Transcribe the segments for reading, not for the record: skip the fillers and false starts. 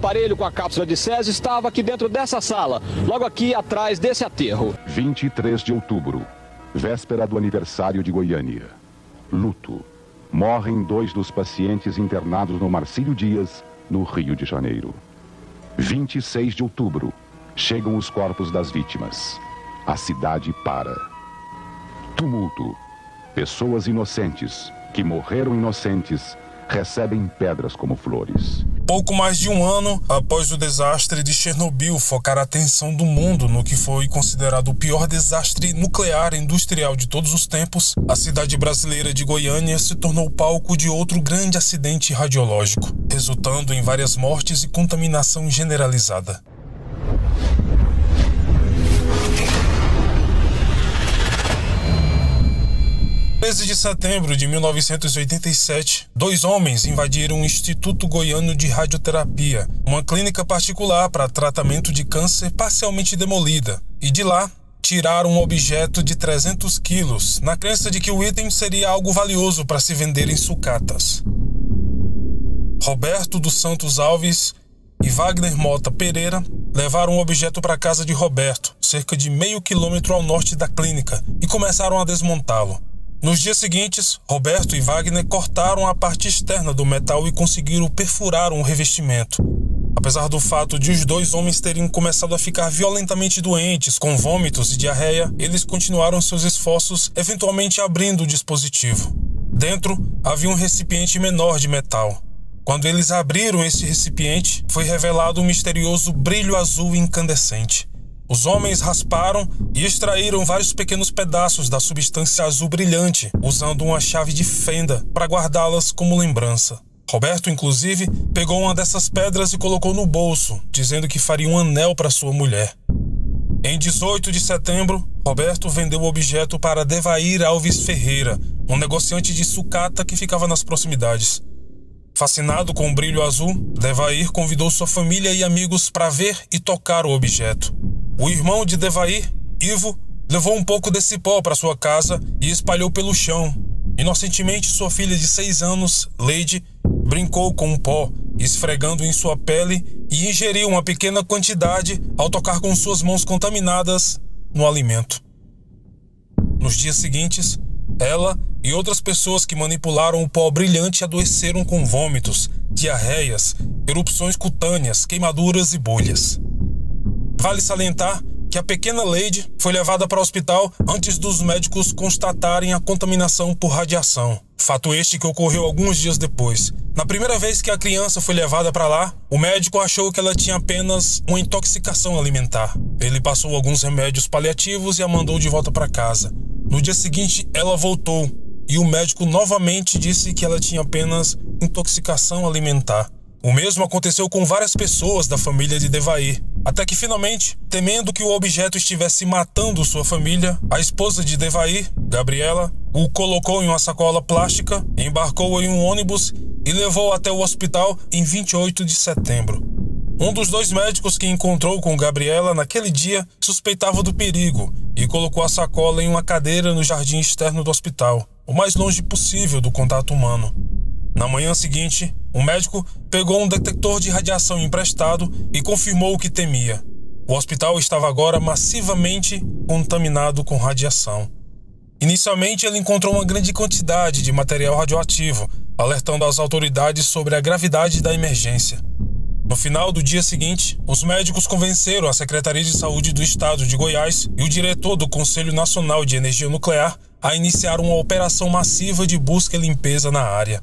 aparelho com a cápsula de césio estava aqui dentro dessa sala, logo aqui atrás desse aterro. 23 de outubro, véspera do aniversário de Goiânia. Luto. Morrem 2 dos pacientes internados no Marcílio Dias, no Rio de Janeiro. 26 de outubro, chegam os corpos das vítimas. A cidade para. Tumulto. Pessoas inocentes, que morreram inocentes, recebem pedras como flores. Pouco mais de um ano após o desastre de Chernobyl focar a atenção do mundo no que foi considerado o pior desastre nuclear industrial de todos os tempos, a cidade brasileira de Goiânia se tornou palco de outro grande acidente radiológico, resultando em várias mortes e contaminação generalizada. 13 de setembro de 1987, 2 homens invadiram o Instituto Goiano de Radioterapia, uma clínica particular para tratamento de câncer parcialmente demolida, e de lá tiraram um objeto de 300 quilos, na crença de que o item seria algo valioso para se vender em sucatas. Roberto dos Santos Alves e Wagner Mota Pereira levaram o objeto para a casa de Roberto, cerca de meio quilômetro ao norte da clínica, e começaram a desmontá-lo. Nos dias seguintes, Roberto e Wagner cortaram a parte externa do metal e conseguiram perfurar um revestimento. Apesar do fato de os 2 homens terem começado a ficar violentamente doentes, com vômitos e diarreia, eles continuaram seus esforços, eventualmente abrindo o dispositivo. Dentro, havia um recipiente menor de metal. Quando eles abriram esse recipiente, foi revelado um misterioso brilho azul incandescente. Os homens rasparam e extraíram vários pequenos pedaços da substância azul brilhante, usando uma chave de fenda para guardá-las como lembrança. Roberto, inclusive, pegou uma dessas pedras e colocou no bolso, dizendo que faria um anel para sua mulher. Em 18 de setembro, Roberto vendeu o objeto para Devair Alves Ferreira, um negociante de sucata que ficava nas proximidades. Fascinado com o brilho azul, Devair convidou sua família e amigos para ver e tocar o objeto. O irmão de Devair, Ivo, levou um pouco desse pó para sua casa e espalhou pelo chão. Inocentemente, sua filha de 6 anos, Leide, brincou com o pó, esfregando em sua pele, e ingeriu uma pequena quantidade ao tocar com suas mãos contaminadas no alimento. Nos dias seguintes, ela e outras pessoas que manipularam o pó brilhante adoeceram com vômitos, diarreias, erupções cutâneas, queimaduras e bolhas. Vale salientar que a pequena Leide foi levada para o hospital antes dos médicos constatarem a contaminação por radiação. Fato este que ocorreu alguns dias depois. Na primeira vez que a criança foi levada para lá, o médico achou que ela tinha apenas uma intoxicação alimentar. Ele passou alguns remédios paliativos e a mandou de volta para casa. No dia seguinte, ela voltou e o médico novamente disse que ela tinha apenas intoxicação alimentar. O mesmo aconteceu com várias pessoas da família de Devair, até que finalmente, temendo que o objeto estivesse matando sua família, a esposa de Devair, Gabriela, o colocou em uma sacola plástica, embarcou em um ônibus e levou até o hospital em 28 de setembro. Um dos 2 médicos que encontrou com Gabriela naquele dia suspeitava do perigo e colocou a sacola em uma cadeira no jardim externo do hospital, o mais longe possível do contato humano. Na manhã seguinte, o médico pegou um detector de radiação emprestado e confirmou o que temia. O hospital estava agora massivamente contaminado com radiação. Inicialmente, ele encontrou uma grande quantidade de material radioativo, alertando as autoridades sobre a gravidade da emergência. No final do dia seguinte, os médicos convenceram a Secretaria de Saúde do Estado de Goiás e o diretor do Conselho Nacional de Energia Nuclear a iniciar uma operação massiva de busca e limpeza na área.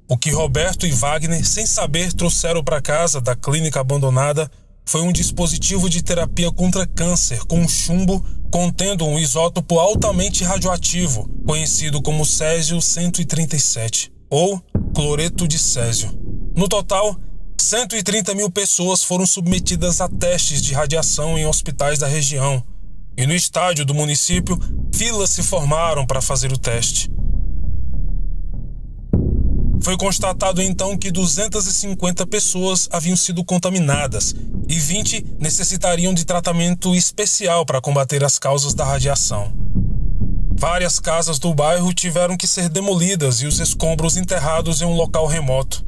O que Roberto e Wagner, sem saber, trouxeram para casa da clínica abandonada foi um dispositivo de terapia contra câncer com chumbo contendo um isótopo altamente radioativo, conhecido como Césio-137, ou cloreto de césio. No total, 130 mil pessoas foram submetidas a testes de radiação em hospitais da região, e no estádio do município, filas se formaram para fazer o teste. Foi constatado então que 250 pessoas haviam sido contaminadas e 20 necessitariam de tratamento especial para combater as causas da radiação. Várias casas do bairro tiveram que ser demolidas e os escombros enterrados em um local remoto.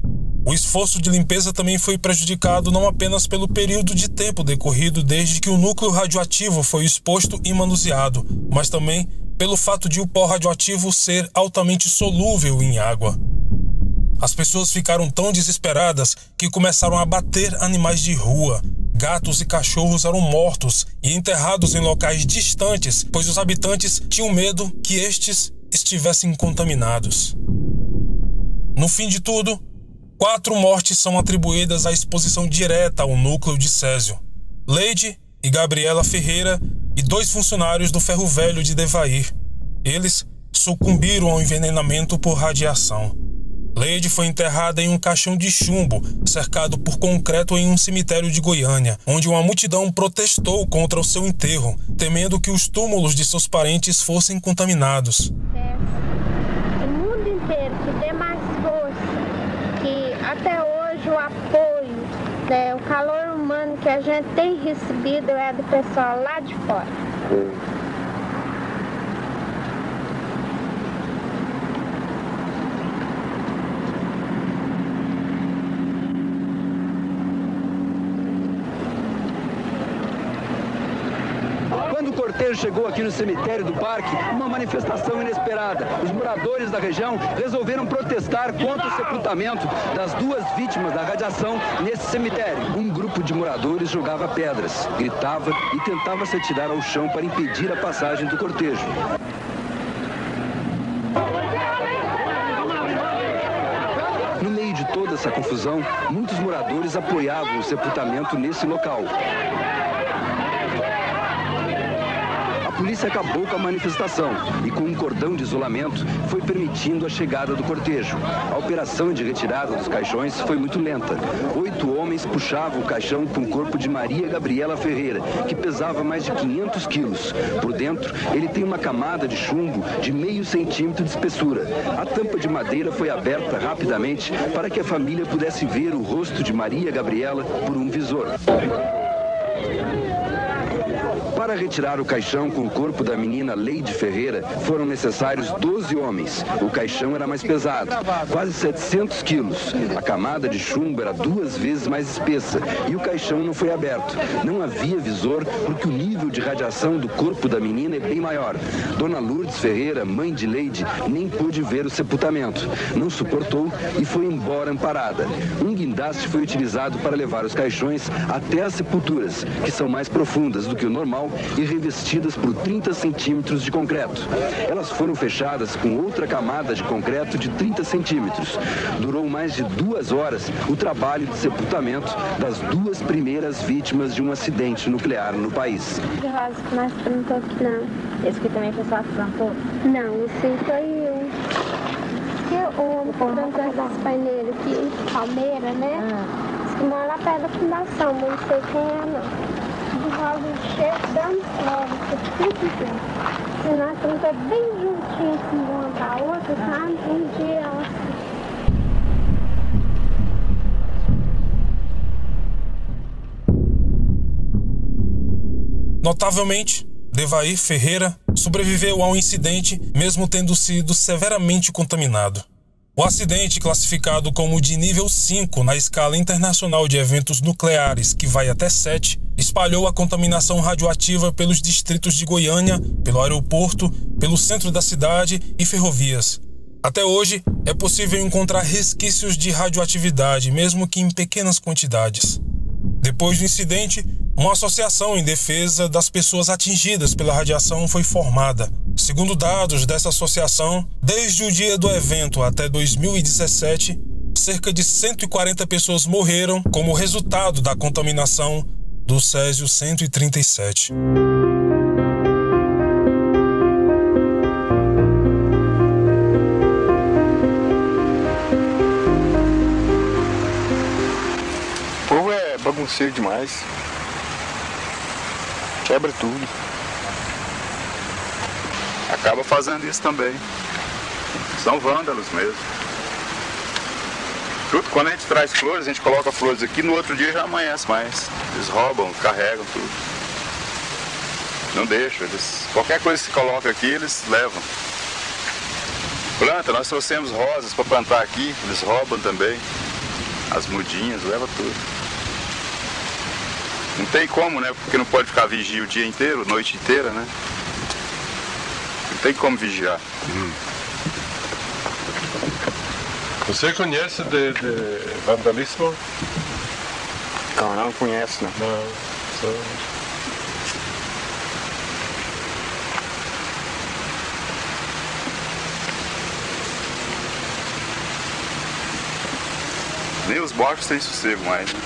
O esforço de limpeza também foi prejudicado não apenas pelo período de tempo decorrido desde que o núcleo radioativo foi exposto e manuseado, mas também pelo fato de o pó radioativo ser altamente solúvel em água. As pessoas ficaram tão desesperadas que começaram a abater animais de rua. Gatos e cachorros eram mortos e enterrados em locais distantes, pois os habitantes tinham medo que estes estivessem contaminados. No fim de tudo, 4 mortes são atribuídas à exposição direta ao núcleo de césio: Leide e Gabriela Ferreira e 2 funcionários do Ferro Velho de Devair. Eles sucumbiram ao envenenamento por radiação. Leide foi enterrada em um caixão de chumbo, cercado por concreto em um cemitério de Goiânia, onde uma multidão protestou contra o seu enterro, temendo que os túmulos de seus parentes fossem contaminados. O mundo inteiro que dê mais força, que até hoje o apoio, o calor humano que a gente tem recebido é do pessoal lá de fora. Quando o cortejo chegou aqui no cemitério do parque, uma manifestação inesperada. Os moradores da região resolveram protestar contra o sepultamento das 2 vítimas da radiação nesse cemitério. Um grupo de moradores jogava pedras, gritava e tentava se atirar ao chão para impedir a passagem do cortejo. No meio de toda essa confusão, muitos moradores apoiavam o sepultamento nesse local. A polícia acabou com a manifestação e, com um cordão de isolamento, foi permitindo a chegada do cortejo. A operação de retirada dos caixões foi muito lenta. 8 homens puxavam o caixão com o corpo de Maria Gabriela Ferreira, que pesava mais de 500 quilos. Por dentro, ele tem uma camada de chumbo de meio centímetro de espessura. A tampa de madeira foi aberta rapidamente para que a família pudesse ver o rosto de Maria Gabriela por um visor. Para retirar o caixão com o corpo da menina Leide Ferreira, foram necessários 12 homens. O caixão era mais pesado, quase 700 quilos. A camada de chumbo era 2 vezes mais espessa e o caixão não foi aberto. Não havia visor porque o nível de radiação do corpo da menina é bem maior. Dona Lourdes Ferreira, mãe de Leide, nem pôde ver o sepultamento. Não suportou e foi embora amparada. Um guindaste foi utilizado para levar os caixões até as sepulturas, que são mais profundas do que o normal e revestidas por 30 centímetros de concreto. Elas foram fechadas com outra camada de concreto de 30 centímetros. Durou mais de 2 horas o trabalho de sepultamento das 2 primeiras vítimas de um acidente nuclear no país. Que rosa que nós plantou aqui não. Esse aqui também foi só que plantou? Não, esse foi eu. Que o homem que plantou esse paineiro aqui, Palmeira, né? Diz que mora lá perto da fundação, mas não sei quem é não. De rosa cheio, dando flores, tudo bem. E nós plantamos bem juntinho, assim, uma da outra, sabe? Um dia elas... Notavelmente, Devair Ferreira sobreviveu ao incidente mesmo tendo sido severamente contaminado. O acidente, classificado como de nível 5 na escala internacional de eventos nucleares, que vai até 7, espalhou a contaminação radioativa pelos distritos de Goiânia, pelo aeroporto, pelo centro da cidade e ferrovias. Até hoje, é possível encontrar resquícios de radioatividade, mesmo que em pequenas quantidades. Depois do incidente, uma associação em defesa das pessoas atingidas pela radiação foi formada. Segundo dados dessa associação, desde o dia do evento até 2017, cerca de 140 pessoas morreram como resultado da contaminação do césio-137. O povo é bagunceiro demais. Quebra tudo. Acaba fazendo isso também. São vândalos mesmo. Tudo, quando a gente traz flores, a gente coloca flores aqui, no outro dia já amanhece mais. Eles roubam, carregam tudo. Não deixam, qualquer coisa que se coloca aqui, eles levam. Planta, nós trouxemos rosas para plantar aqui, eles roubam também. as mudinhas, leva tudo. Não tem como, né? Porque não pode ficar vigia o dia inteiro, noite inteira, né? Não tem como vigiar. Você conhece de vandalismo? Não conheço, não. Não. Só... Nem os barcos têm sossego mais, né?